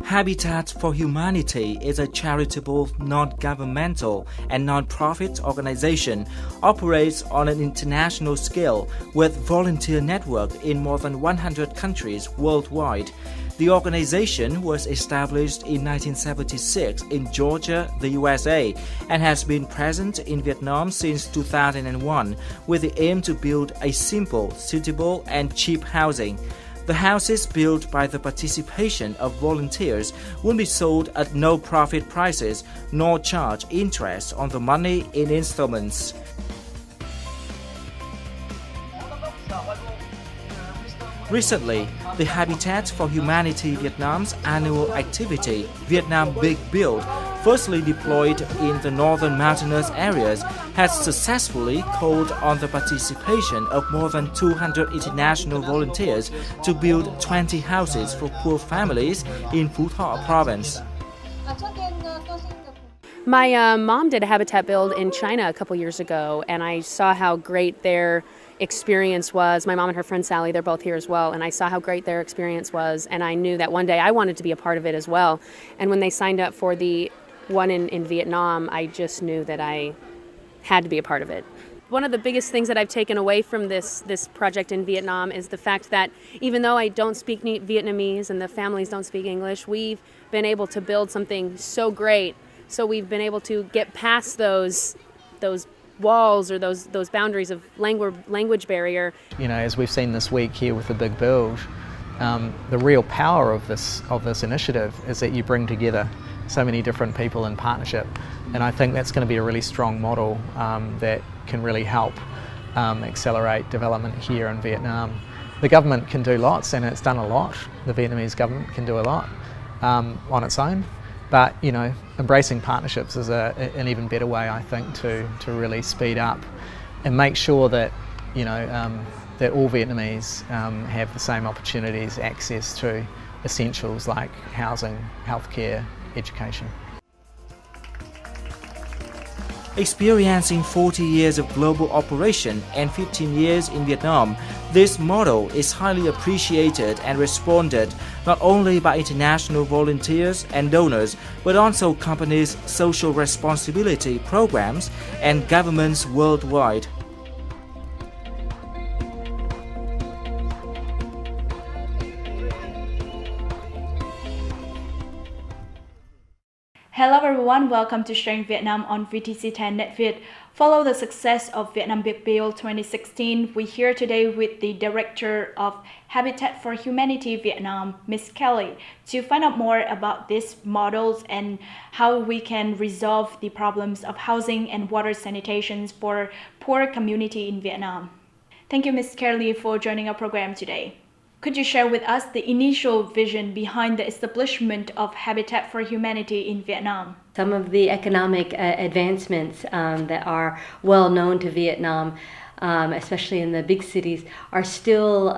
Habitat for Humanity is a charitable, non-governmental and non-profit organization operates on an international scale with volunteer network in more than 100 countries worldwide. The organization was established in 1976 in Georgia, the USA, and has been present in Vietnam since 2001 with the aim to build a simple, suitable and cheap housing. The houses built by the participation of volunteers will be sold at no profit prices nor charge interest on the money in installments. Recently, the Habitat for Humanity Vietnam's annual activity, Vietnam Big Build, firstly deployed in the northern mountainous areas, has successfully called on the participation of more than 200 international volunteers to build 20 houses for poor families in Phu Thọ province. My mom did a habitat build in China a couple years ago, and I saw how great their experience was. My mom and her friend Sally, they're both here as well, and I saw how great their experience was, and I knew that one day I wanted to be a part of it as well. And when they signed up for the one in Vietnam, I just knew that I had to be a part of it. One of the biggest things that I've taken away from this project in Vietnam is the fact that even though I don't speak Vietnamese and the families don't speak English, we've been able to build something so great. So we've been able to get past those walls or those boundaries of language barrier. You know, as we've seen this week here with the Big Build, the real power of this initiative is that you bring together so many different people in partnership, and I think that's going to be a really strong model that can really help accelerate development here in Vietnam. The government can do lots, and it's done a lot. The Vietnamese government can do a lot on its own. But, you know, embracing partnerships is an even better way, I think, to really speed up and make sure that, you know, that all Vietnamese have the same opportunities, access to essentials like housing, healthcare, education. Experiencing 40 years of global operation and 15 years in Vietnam, this model is highly appreciated and responded not only by international volunteers and donors, but also companies' social responsibility programs and governments worldwide. Hello everyone, welcome to Sharing Vietnam on VTC10 NetViet. Follow the success of Vietnam Big Build 2016. We're here today with the Director of Habitat for Humanity Vietnam, Ms. Kelly, to find out more about these models and how we can resolve the problems of housing and water sanitation for poor community in Vietnam. Thank you, Ms. Kelly, for joining our program today. Could you share with us the initial vision behind the establishment of Habitat for Humanity in Vietnam? Some of the economic advancements that are well known to Vietnam, especially in the big cities, are still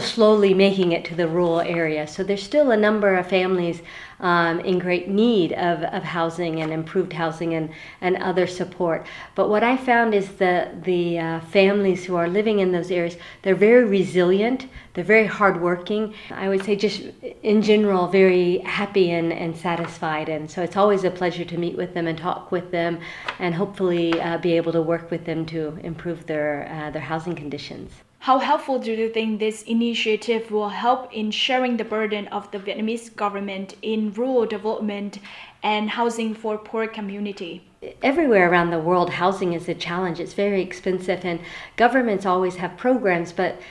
slowly making it to the rural area. So there's still a number of families in great need of housing and improved housing and other support. But what I found is that the families who are living in those areas, they're very resilient, they're very hardworking. I would say just in general, very happy and satisfied. And so it's always a pleasure to meet with them and talk with them and hopefully be able to work with them to improve their housing conditions. How helpful do you think this initiative will help in sharing the burden of the Vietnamese government in rural development and housing for poor community? Everywhere around the world, housing is a challenge. It's very expensive, and governments always have programs, but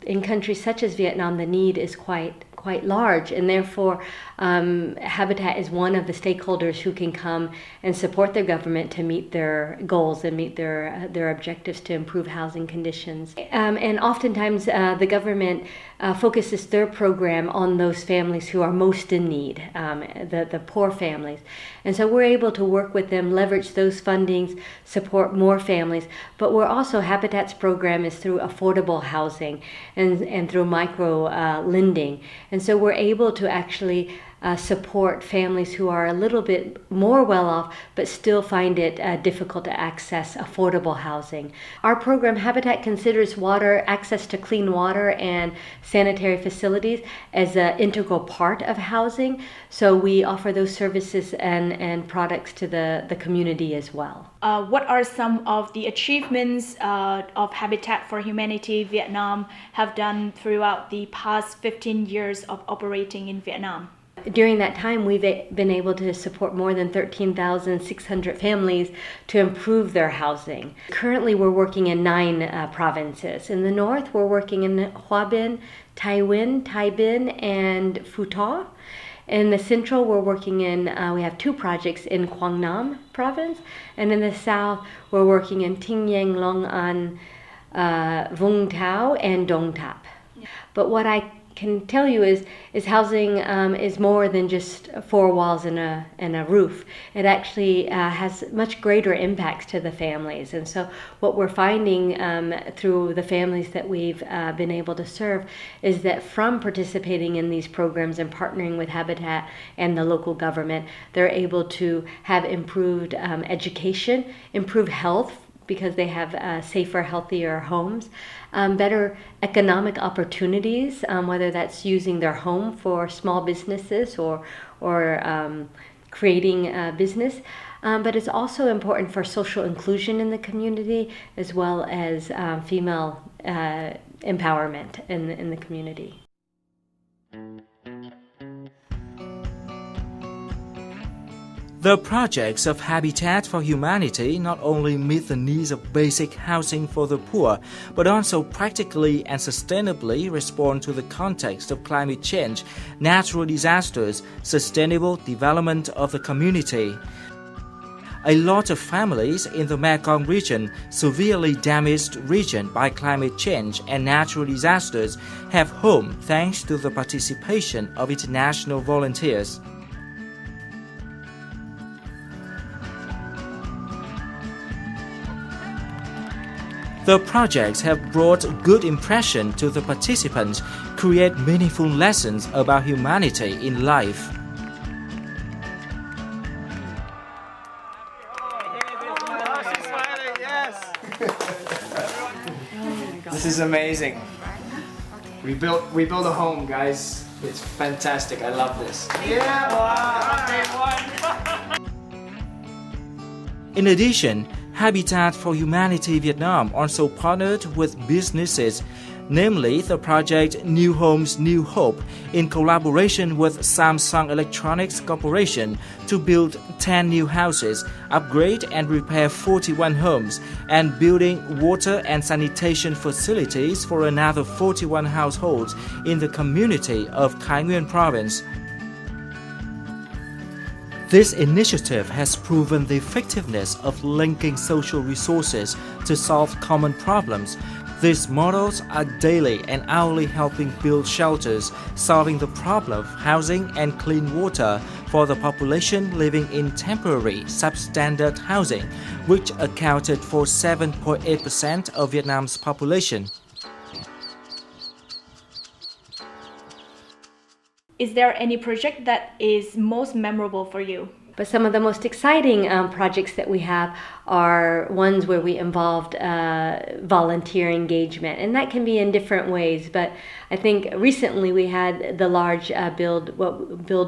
in countries such as Vietnam, the need is quite large, and therefore Habitat is one of the stakeholders who can come and support their government to meet their goals and meet their objectives to improve housing conditions. And oftentimes the government focuses their program on those families who are most in need, the poor families. And so we're able to work with them, leverage those fundings, support more families. But we're also, Habitat's program is through affordable housing and through micro lending. And so we're able to actually support families who are a little bit more well off but still find it difficult to access affordable housing. Our program Habitat considers access to clean water and sanitary facilities as an integral part of housing, so we offer those services and products to the community as well. What are some of the achievements of Habitat for Humanity Vietnam have done throughout the past 15 years of operating in Vietnam? During that time, we've been able to support more than 13,600 families to improve their housing. Currently, we're working in 9 provinces. In the north, we're working in Hoa Binh, Tay Binh, and Phu Tho. In the central, we're working in, we have 2 projects in Quang Nam province, and in the south, we're working in Tinh Giang, Long An, Vung Tau, and Dong Thap. But what I can tell you is housing is more than just 4 walls and a roof. It actually has much greater impacts to the families. And so what we're finding through the families that we've been able to serve is that from participating in these programs and partnering with Habitat and the local government, they're able to have improved education, improved health, because they have safer, healthier homes, better economic opportunities, whether that's using their home for small businesses or creating a business. But it's also important for social inclusion in the community, as well as female empowerment in the community. The projects of Habitat for Humanity not only meet the needs of basic housing for the poor, but also practically and sustainably respond to the context of climate change, natural disasters, sustainable development of the community. A lot of families in the Mekong region, severely damaged region by climate change and natural disasters, have home thanks to the participation of international volunteers. The projects have brought good impression to the participants, create meaningful lessons about humanity in life. This is amazing. We built a home, guys. It's fantastic. I love this. In addition, Habitat for Humanity Vietnam also partnered with businesses, namely the project New Homes, New Hope, in collaboration with Samsung Electronics Corporation to build 10 new houses, upgrade and repair 41 homes, and building water and sanitation facilities for another 41 households in the community of Thái Nguyên Province. This initiative has proven the effectiveness of linking social resources to solve common problems. These models are daily and hourly helping build shelters, solving the problem of housing and clean water for the population living in temporary substandard housing, which accounted for 7.8% of Vietnam's population. Is there any project that is most memorable for you? But some of the most exciting projects that we have are ones where we involved volunteer engagement, and that can be in different ways. But I think recently we had the large build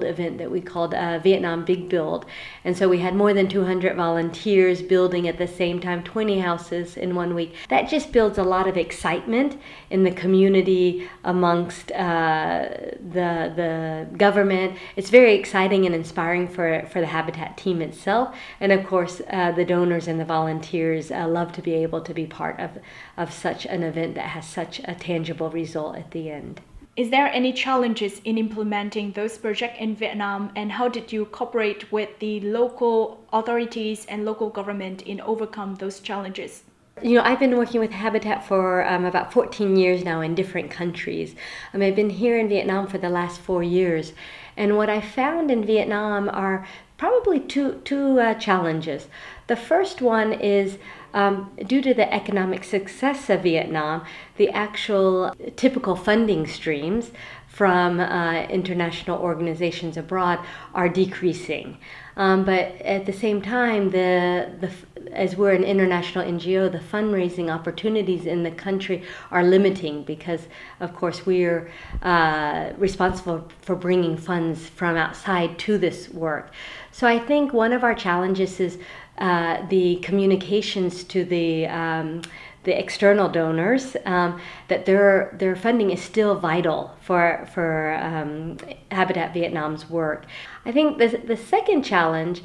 event that we called Vietnam Big Build, and so we had more than 200 volunteers building at the same time 20 houses in 1 week. That just builds a lot of excitement in the community amongst the government. It's very exciting and inspiring for the Habitat team itself, and of course the donors and the volunteers love to be able to be part of such an event that has such a tangible result at the end. Is there any challenges in implementing those projects in Vietnam, and how did you cooperate with the local authorities and local government in overcome those challenges? You know, I've been working with Habitat for about 14 years now in different countries. I've been here in Vietnam for the last 4 years, and what I found in Vietnam are probably two challenges. The first one is due to the economic success of Vietnam, the actual typical funding streams from international organizations abroad are decreasing. But at the same time, as we're an international NGO, the fundraising opportunities in the country are limiting because, of course, we're responsible for bringing funds from outside to this work. So I think one of our challenges is the communications to the external donors, that their funding is still vital for Habitat Vietnam's work. I think the second challenge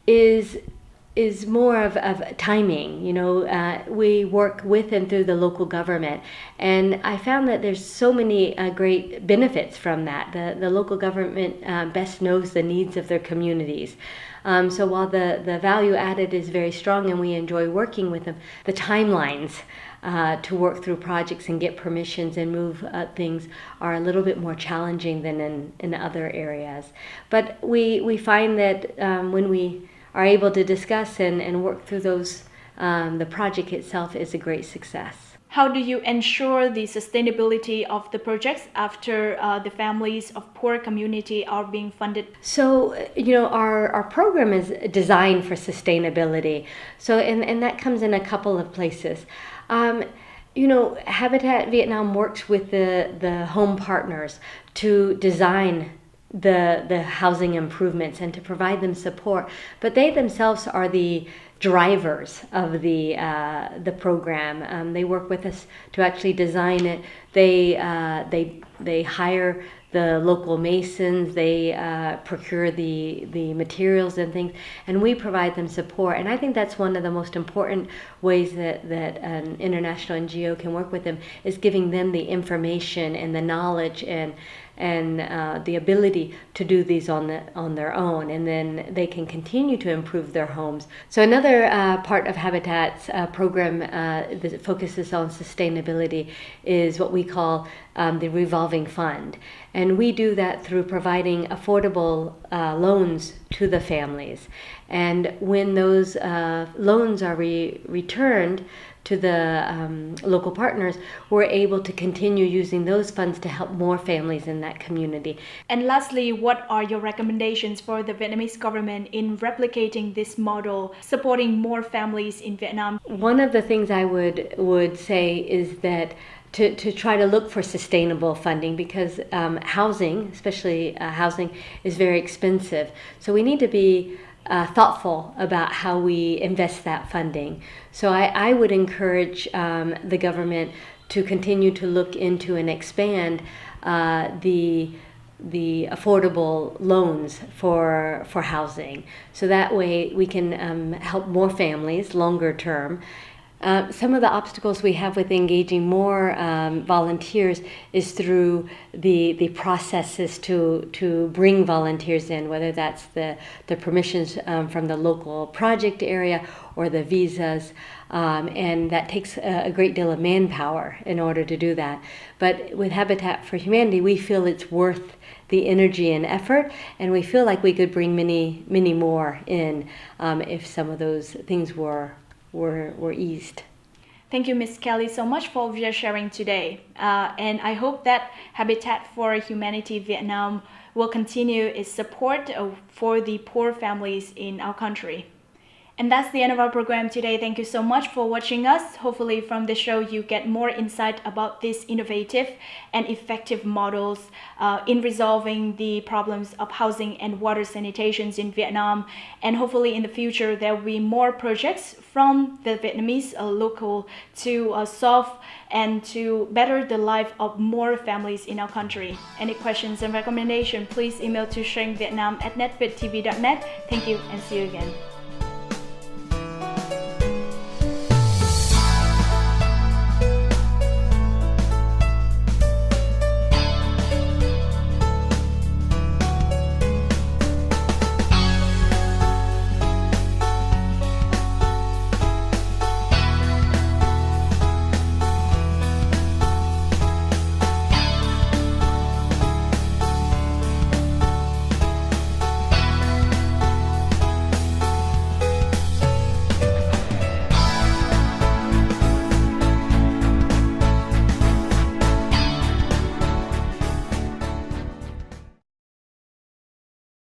is more of timing. You know, we work with and through the local government, and I found that there's so many great benefits from that. The local government best knows the needs of their communities. So while the value added is very strong and we enjoy working with them, the timelines to work through projects and get permissions and move things are a little bit more challenging than in other areas. But we find that when we are able to discuss and work through those, the project itself is a great success. How do you ensure the sustainability of the projects after the families of poor community are being funded? So, you know, our program is designed for sustainability. So, and that comes in a couple of places. You know, Habitat Vietnam works with the home partners to design the housing improvements and to provide them support, but they themselves are the drivers of the program. They work with us to actually design it. They hire the local masons. They procure the materials and things, and we provide them support. And I think that's one of the most important ways that an international NGO can work with them, is giving them the information and the knowledge and the ability to do these on their own, and then they can continue to improve their homes. So another part of Habitat's program that focuses on sustainability is what we call the revolving fund, and we do that through providing affordable loans to the families. And when those loans are returned to the local partners, we're able to continue using those funds to help more families in that community. And lastly, what are your recommendations for the Vietnamese government in replicating this model, supporting more families in Vietnam? One of the things I would say is that to try to look for sustainable funding, because housing, especially housing, is very expensive. So we need to be thoughtful about how we invest that funding. So I would encourage the government to continue to look into and expand the affordable loans for housing. So that way we can help more families longer term. Some of the obstacles we have with engaging more volunteers is through the processes to bring volunteers in, whether that's the permissions from the local project area or the visas, and that takes a great deal of manpower in order to do that. But with Habitat for Humanity, we feel it's worth the energy and effort, and we feel like we could bring many more in if some of those things were eased. Thank you, Ms. Kelly, so much for your sharing today. And I hope that Habitat for Humanity Vietnam will continue its support for the poor families in our country. And that's the end of our program today. Thank you so much for watching us. Hopefully from the show you get more insight about these innovative and effective models in resolving the problems of housing and water sanitation in Vietnam. And hopefully in the future there will be more projects from the Vietnamese local to solve and to better the life of more families in our country. Any questions and recommendations, please email to sharingvietnam@netvittv.net. Thank you and see you again.